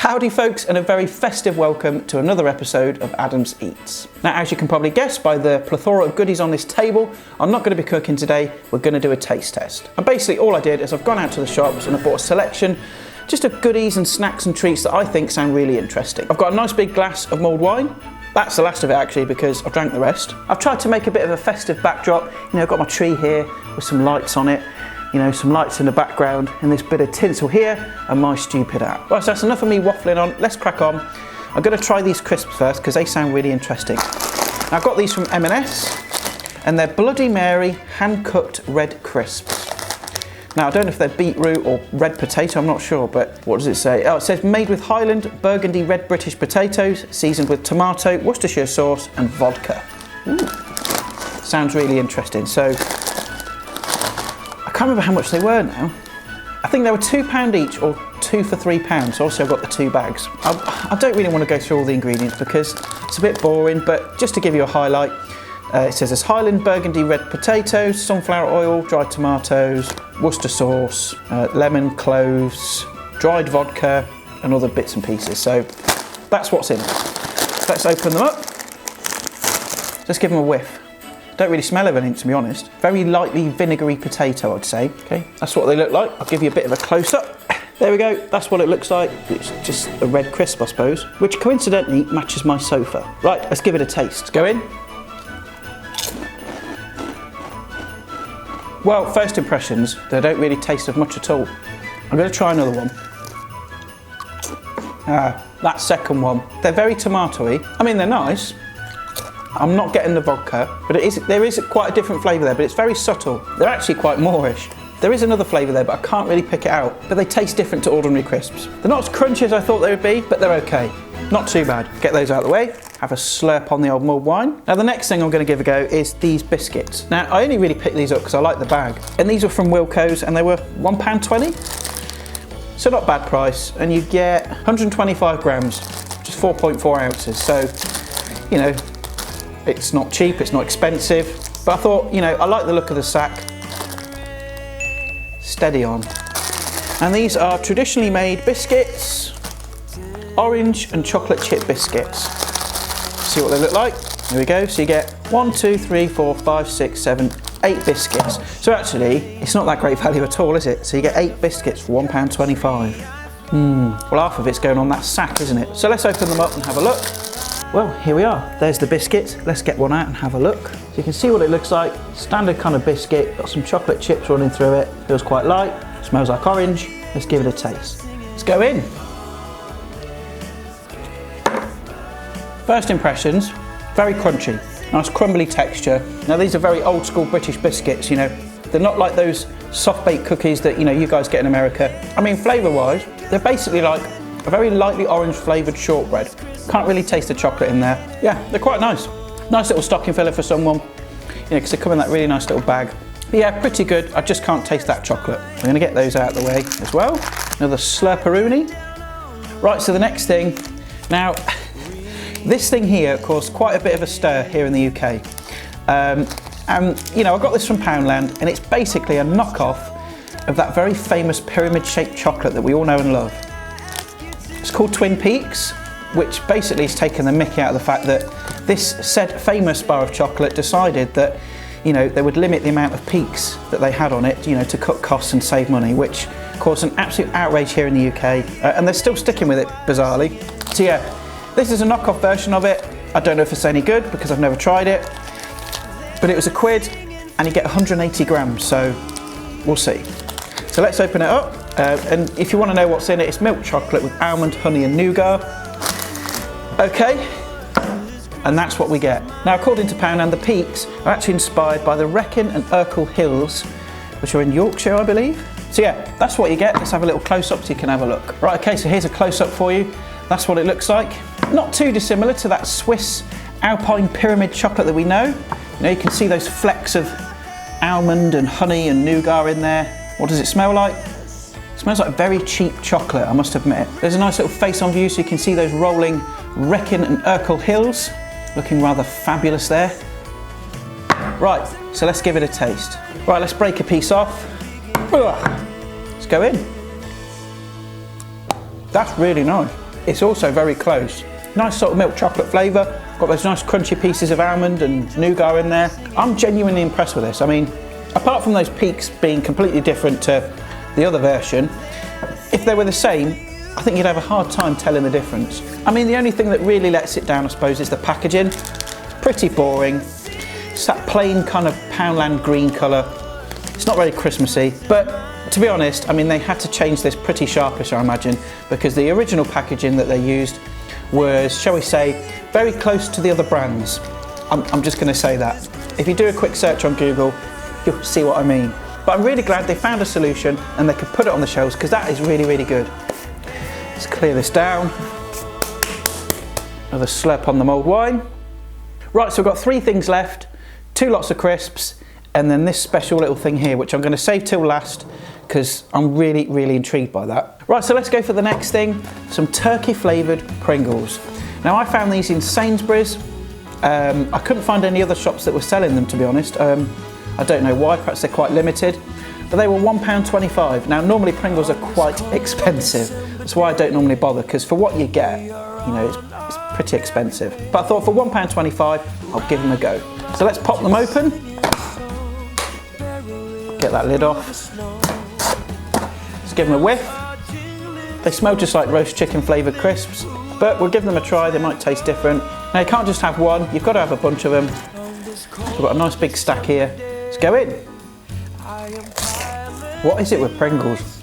Howdy folks, and a very festive welcome to another episode of Adam's Eats. Now, as you can probably guess by the plethora of goodies on this table, I'm not going to be cooking today, we're going to do a taste test. And basically all I did is I've gone out to the shops and I bought a selection just of goodies and snacks and treats that I think sound really interesting. I've got a nice big glass of mulled wine. That's the last of it actually because I've drank the rest. I've tried to make a bit of a festive backdrop. You know, I've got my tree here with some lights on it. You know, some lights in the background and this bit of tinsel here and my stupid hat. Right, so that's enough of me waffling on. Let's crack on. I'm going to try these crisps first because they sound really interesting. Now, I've got these from M&S and they're Bloody Mary hand-cooked red crisps. Now, I don't know if they're beetroot or red potato, I'm not sure, but what does it say? Oh, it says made with Highland Burgundy red British potatoes, seasoned with tomato, Worcestershire sauce and vodka. Ooh. Sounds really interesting. So, I can't remember how much they were now. I think they were £2 each or 2 for £3, so obviously I've got the 2 bags. I don't really want to go through all the ingredients because it's a bit boring, but just to give you a highlight, it says there's Highland Burgundy red potatoes, sunflower oil, dried tomatoes, Worcester sauce, lemon, cloves, dried vodka and other bits and pieces. So that's what's in it. Let's open them up. Let's give them a whiff. Don't really smell of anything, to be honest. Very lightly vinegary potato, I'd say. Okay, that's what they look like. I'll give you a bit of a close-up. There we go, that's what it looks like. It's just a red crisp, I suppose, which coincidentally matches my sofa. Right, let's give it a taste. Let's go in. Well, first impressions, they don't really taste of much at all. I'm going to try another one. That second one, they're very tomatoey. I mean, they're nice. I'm not getting the vodka, but there is quite a different flavour there, but it's very subtle. They're actually quite Moorish. There is another flavour there, but I can't really pick it out. But they taste different to ordinary crisps. They're not as crunchy as I thought they would be, but they're okay. Not too bad. Get those out of the way. Have a slurp on the old mulled wine. Now the next thing I'm going to give a go is these biscuits. Now I only really picked these up because I like the bag. And these were from 𝒐𝒍𝒍𝒐𝒘 and they were £1.20. So not bad price. And you get 125 grams, which is 4.4 ounces. So, you know, it's not cheap, it's not expensive, but I thought, you know, I like the look of the sack. Steady on. And these are traditionally made biscuits, orange and chocolate chip biscuits. See what they look like? Here we go. So you get 1, 2, 3, 4, 5, 6, 7, 8 biscuits. So actually, it's not that great value at all, is it? So you get 8 biscuits for £1.25. Well, half of it's going on that sack, isn't it? So let's open them up and have a look. Well, here we are. There's the biscuits. Let's get one out and have a look. So you can see what it looks like. Standard kind of biscuit. Got some chocolate chips running through it. Feels quite light. Smells like orange. Let's give it a taste. Let's go in. First impressions, very crunchy. Nice crumbly texture. Now these are very old school British biscuits, you know. They're not like those soft baked cookies that, you know, you guys get in America. I mean, flavour wise, they're basically like a very lightly orange flavoured shortbread. Can't really taste the chocolate in there. Yeah, they're quite nice. Nice little stocking filler for someone, you know, because they come in that really nice little bag. But yeah, pretty good. I just can't taste that chocolate. We're going to get those out of the way as well. Another slurperoonie. Right, so the next thing. Now, this thing here caused quite a bit of a stir here in the UK. And, you know, I got this from Poundland, and it's basically a knockoff of that very famous pyramid-shaped chocolate that we all know and love. It's called Twin Peaks, which basically has taken the mickey out of the fact that this said famous bar of chocolate decided that, you know, they would limit the amount of peaks that they had on it, you know, to cut costs and save money, which caused an absolute outrage here in the UK, and they're still sticking with it, bizarrely. So yeah, this is a knockoff version of it. I don't know if it's any good because I've never tried it, but it was £1 and you get 180 grams, so we'll see. So let's open it up, and if you want to know what's in it, it's milk chocolate with almond, honey and nougat. Okay, and that's what we get. Now, according to Poundland, the peaks are actually inspired by the Wrekin and Ercall hills, which are in Yorkshire, I believe. So yeah, that's what you get. Let's have a little close-up so you can have a look. Right, okay, so here's a close-up for you. That's what it looks like. Not too dissimilar to that Swiss Alpine pyramid chocolate that we know. You know, you can see those flecks of almond and honey and nougat in there. What does it smell like? It smells like very cheap chocolate, I must admit. There's a nice little face on view so you can see those rolling Wrekin and Ercall hills. Looking rather fabulous there. Right, so let's give it a taste. Right, let's break a piece off. Let's go in. That's really nice. it's also very close. Nice sort of milk chocolate flavour, got those nice crunchy pieces of almond and nougat in there. I'm genuinely impressed with this. I mean, apart from those peaks being completely different to the other version, if they were the same, I think you'd have a hard time telling the difference. I mean, the only thing that really lets it down, I suppose, is the packaging. Pretty boring. It's that plain kind of Poundland green colour. It's not very Christmassy, but to be honest, I mean, they had to change this pretty sharpish, I imagine, because the original packaging that they used was, shall we say, very close to the other brands. I'm just going to say that. If you do a quick search on Google, you'll see what I mean. But I'm really glad they found a solution and they could put it on the shelves, because that is really, really good. Let's clear this down. Another slurp on the mulled wine. Right, so we've got 3 things left, 2 lots of crisps, and then this special little thing here, which I'm going to save till last, because I'm really, really intrigued by that. Right, so let's go for the next thing, some turkey flavoured Pringles. Now, I found these in Sainsbury's. I couldn't find any other shops that were selling them, to be honest. I don't know why, perhaps they're quite limited, but they were £1.25. Now, normally Pringles are quite expensive. That's why I don't normally bother, because for what you get, you know, it's pretty expensive. But I thought for £1.25, I'll give them a go. So let's pop them open. Get that lid off. Let's give them a whiff. They smell just like roast chicken flavoured crisps, but we'll give them a try, they might taste different. Now, you can't just have one, you've got to have a bunch of them. We've got a nice big stack here. Let's go in. What is it with Pringles?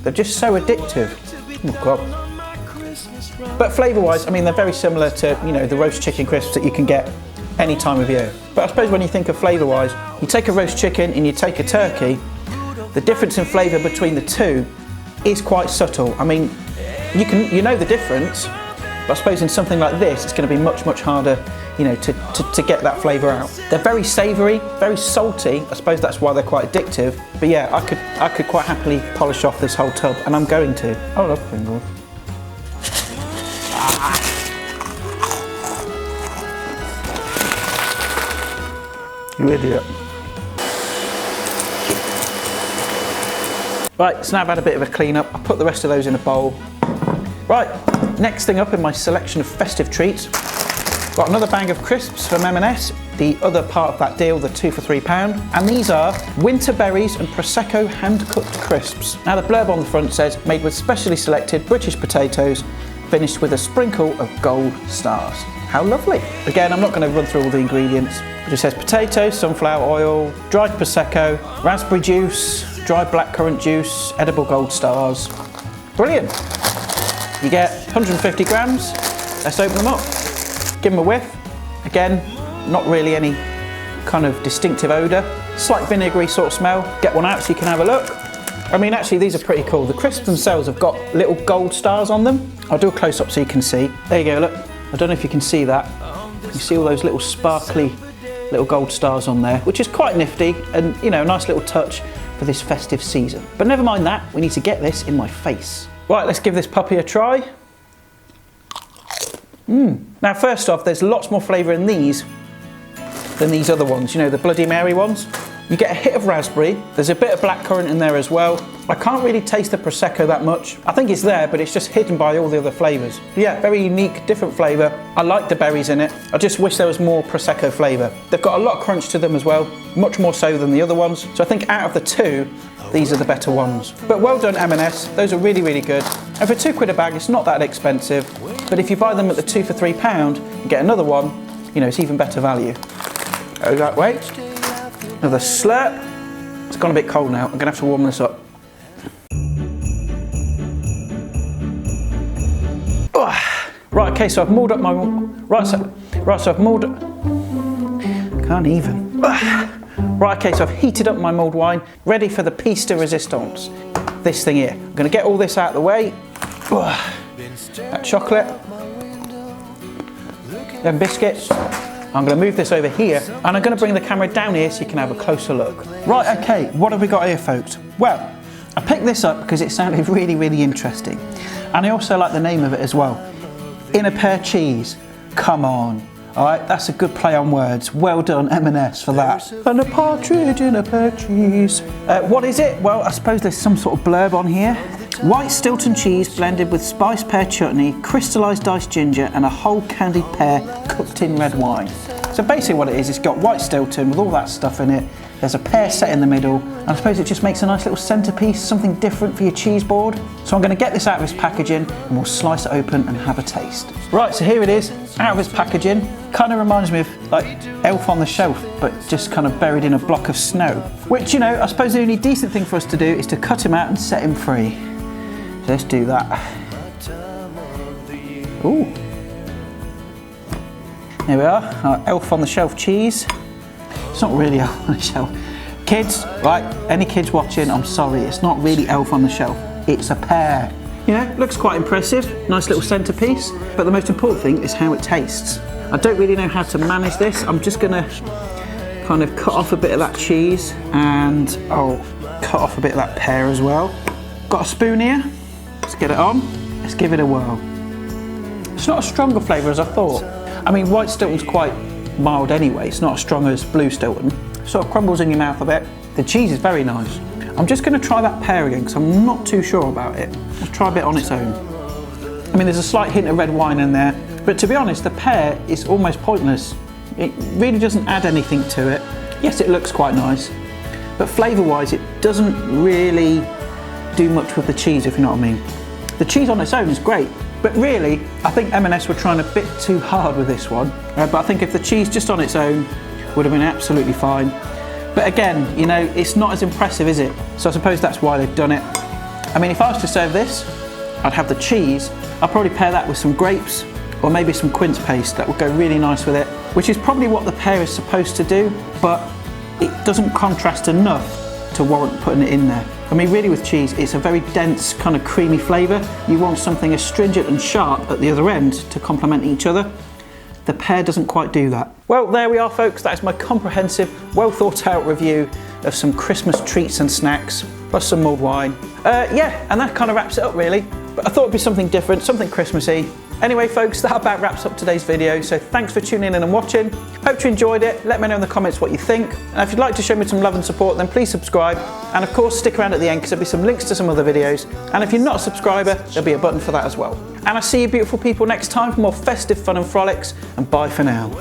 They're just so addictive. Oh God. But flavour-wise, I mean, they're very similar to, you know, the roast chicken crisps that you can get any time of year. But I suppose when you think of flavour-wise, you take a roast chicken and you take a turkey, the difference in flavour between the two is quite subtle. I mean, you know the difference, but I suppose in something like this, it's going to be much, much harder, you know, to get that flavour out. They're very savoury, very salty. I suppose that's why they're quite addictive. But yeah, I could quite happily polish off this whole tub, and I'm going to. I love Pringles. You idiot. Right, so now I've had a bit of a clean up. I'll put the rest of those in a bowl. Right, next thing up in my selection of festive treats, got another bag of crisps from M&S, the other part of that deal, the 2 for £3. And these are winter berries and Prosecco hand-cooked crisps. Now the blurb on the front says, made with specially selected British potatoes, finished with a sprinkle of gold stars. How lovely. Again, I'm not going to run through all the ingredients. It just says potatoes, sunflower oil, dried Prosecco, raspberry juice, dried blackcurrant juice, edible gold stars. Brilliant. You get 150 grams. Let's open them up. Give them a whiff. Again, not really any kind of distinctive odour. Slight vinegary sort of smell. Get one out so you can have a look. I mean, actually, these are pretty cool. The crisps themselves have got little gold stars on them. I'll do a close-up so you can see. There you go, look. I don't know if you can see that. You see all those little sparkly little gold stars on there, which is quite nifty and, you know, a nice little touch for this festive season. But never mind that, we need to get this in my face. Right, let's give this puppy a try. Now, first off, there's lots more flavour in these than these other ones, you know, the Bloody Mary ones. You get a hit of raspberry, there's a bit of blackcurrant in there as well. I can't really taste the Prosecco that much. I think it's there, but it's just hidden by all the other flavours. But yeah, very unique, different flavour. I like the berries in it. I just wish there was more Prosecco flavour. They've got a lot of crunch to them as well, much more so than the other ones. So I think out of the two, these are the better ones. But well done, M&S. Those are really, really good. And for £2 a bag, it's not that expensive. But if you buy them at the 2 for £3 and get another one, you know, it's even better value. Go that way. Another slurp. It's gone a bit cold now. I'm gonna have to warm this up. Right, okay, so I've mulled up my... Right, so I've mulled... Can't even. Right, okay, so I've heated up my mulled wine, ready for the piece de resistance. This thing here. I'm gonna get all this out of the way. That chocolate. Then biscuits. I'm going to move this over here and I'm going to bring the camera down here so you can have a closer look. Right, okay, what have we got here, folks? Well, I picked this up because it sounded really, really interesting. And I also like the name of it as well. In a pear cheese. Come on. All right, that's a good play on words. Well done, M&S, for that. And a partridge in a pear cheese. What is it? Well, I suppose there's some sort of blurb on here. White Stilton cheese blended with spiced pear chutney, crystallised diced ginger and a whole candied pear cooked in red wine. So basically what it is, it's got white Stilton with all that stuff in it. There's a pear set in the middle, and I suppose it just makes a nice little centrepiece, something different for your cheese board. So I'm going to get this out of its packaging and we'll slice it open and have a taste. Right, so here it is, out of its packaging. Kind of reminds me of like Elf on the Shelf, but just kind of buried in a block of snow. Which, you know, I suppose the only decent thing for us to do is to cut him out and set him free. So let's do that. Ooh. There we are, our Elf on the Shelf cheese. It's not really Elf on the Shelf. Kids, right, any kids watching, I'm sorry, it's not really Elf on the Shelf. It's a pear. You know, looks quite impressive, nice little centrepiece, but the most important thing is how it tastes. I don't really know how to manage this. I'm just gonna kind of cut off a bit of that cheese and I'll cut off a bit of that pear as well. Got a spoon here, let's get it on, let's give it a whirl. It's not a stronger flavour as I thought. I mean, white Stilton's quite mild anyway, it's not as strong as blue Stilton. Sort of crumbles in your mouth a bit. The cheese is very nice. I'm just going to try that pear again because I'm not too sure about it. Let's try a bit on its own. I mean, there's a slight hint of red wine in there, but to be honest, the pear is almost pointless. It really doesn't add anything to it. Yes, it looks quite nice, but flavour-wise, it doesn't really do much with the cheese, if you know what I mean. The cheese on its own is great, but really, I think M&S were trying a bit too hard with this one. But I think if the cheese just on its own would have been absolutely fine. But again, you know, it's not as impressive, is it? So I suppose that's why they've done it. I mean, if I was to serve this, I'd have the cheese. I'd probably pair that with some grapes or maybe some quince paste. That would go really nice with it, which is probably what the pear is supposed to do, but it doesn't contrast enough to warrant putting it in there. I mean, really with cheese, it's a very dense, kind of creamy flavour. You want something astringent and sharp at the other end to complement each other. The pear doesn't quite do that. Well, there we are, folks. That is my comprehensive, well thought out review of some Christmas treats and snacks, plus some mulled wine. Yeah, and that kind of wraps it up really. But I thought it'd be something different, something Christmassy. Anyway, folks, that about wraps up today's video. So thanks for tuning in and watching. Hope you enjoyed it. Let me know in the comments what you think. And if you'd like to show me some love and support, then please subscribe. And of course, stick around at the end because there'll be some links to some other videos. And if you're not a subscriber, there'll be a button for that as well. And I'll see you beautiful people next time for more festive fun and frolics. And bye for now.